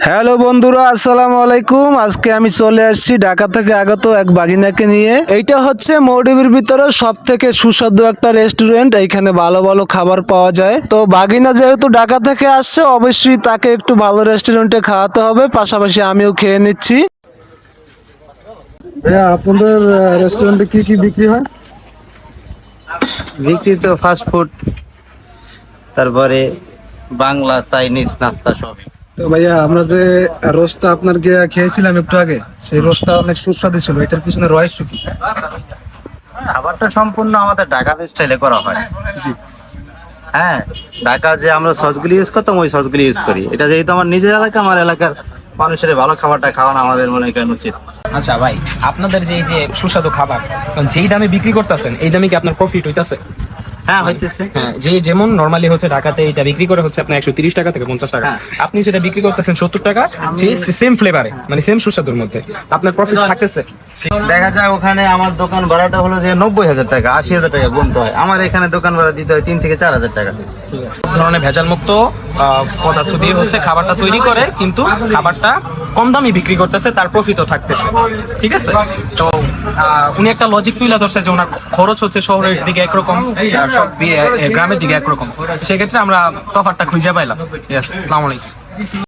Hello বন্ধুরা, আসসালামু আলাইকুম। আজকে আমি চলে আসছি ঢাকা থেকে আগত এক বাগিনাকে নিয়ে। এইটা হচ্ছে মৌডুবির ভিতরে সব থেকে সুস্বাদু একটা রেস্টুরেন্ট। এইখানে ভালো ভালো খাবার পাওয়া যায়। তো বাগিনা যেহেতু ঢাকা থেকে আসছে, অবশ্যই তাকে একটু ভালো রেস্টুরেন্টে খাওয়াতে হবে, পাশাপাশি আমিও খেয়ে নিচ্ছি। ভাইয়া, আপনাদের রেস্টুরেন্টে কি কি বিক্রি হয়? বিক্রি তো ফাস্ট ফুড, তারপরে বাংলা চাইনিজ নাস্তা সবই। তো ভাইয়া, আমরা যে রোস্টটা আপনার গিয়ে খেয়েছিলাম একটু আগে, সেই রোস্টটা অনেক সুস্বাদু ছিল। এটার পিছনে রহস্য কি? খাবারটা সম্পূর্ণ আমাদের ঢাকা স্টাইলে করা হয়। জি। হ্যাঁ, ঢাকা যে আমরা সসগুলি ইউজ করতাম ওই সসগুলি ইউজ করি। এটা যেহেতু আমার নিজের এলাকা, আমার এলাকার মানুষের ভালো খাবারটা খাওয়ানো আমাদের মনে করেন উচিত। আচ্ছা ভাই, আপনাদের যে এই যে সুস্বাদু খাবার যেই দামে বিক্রি করতেছেন, এই দামে কি আপনার প্রফিট হইতাছে? হ্যাঁ, হইতেছে। হ্যাঁ, যে যেমন নরমালি হচ্ছে ঢাকাতে এটা বিক্রি করে হচ্ছে আপনার 130 টাকা থেকে 50 টাকা, হ্যাঁ। আপনি সেটা বিক্রি করতেছেন 70 টাকা, যে সেম ফ্লেভারে মানে সেম সুস্বাদুর মধ্যে, আপনার প্রফিট থাকতেছে। দেখা যায় ওখানে আমার দোকান ভাড়াটা হলো যে 90,000 টাকা, 80,000 টাকা গুনতে হয়। আমার এখানে দোকান ভাড়া দিতে হয় 3 থেকে 4,000 টাকা। সব ধরনের ভেজাল মুক্ত পদার্থ দিয়ে হচ্ছে খাবারটা তৈরি করে, কিন্তু খাবারটা কম দামে বিক্রি করতেছে, তার প্রফিটও থাকতেছে। ঠিক আছে, তো উনি একটা লজিক তুলে ধরছে যে ওনার খরচ হচ্ছে শহরের দিকে একরকম, আর সব গ্রামের দিকে একরকম। সেক্ষেত্রে আমরা তফাৎটা খুঁজে পাইলাম। আসসালামু আলাইকুম।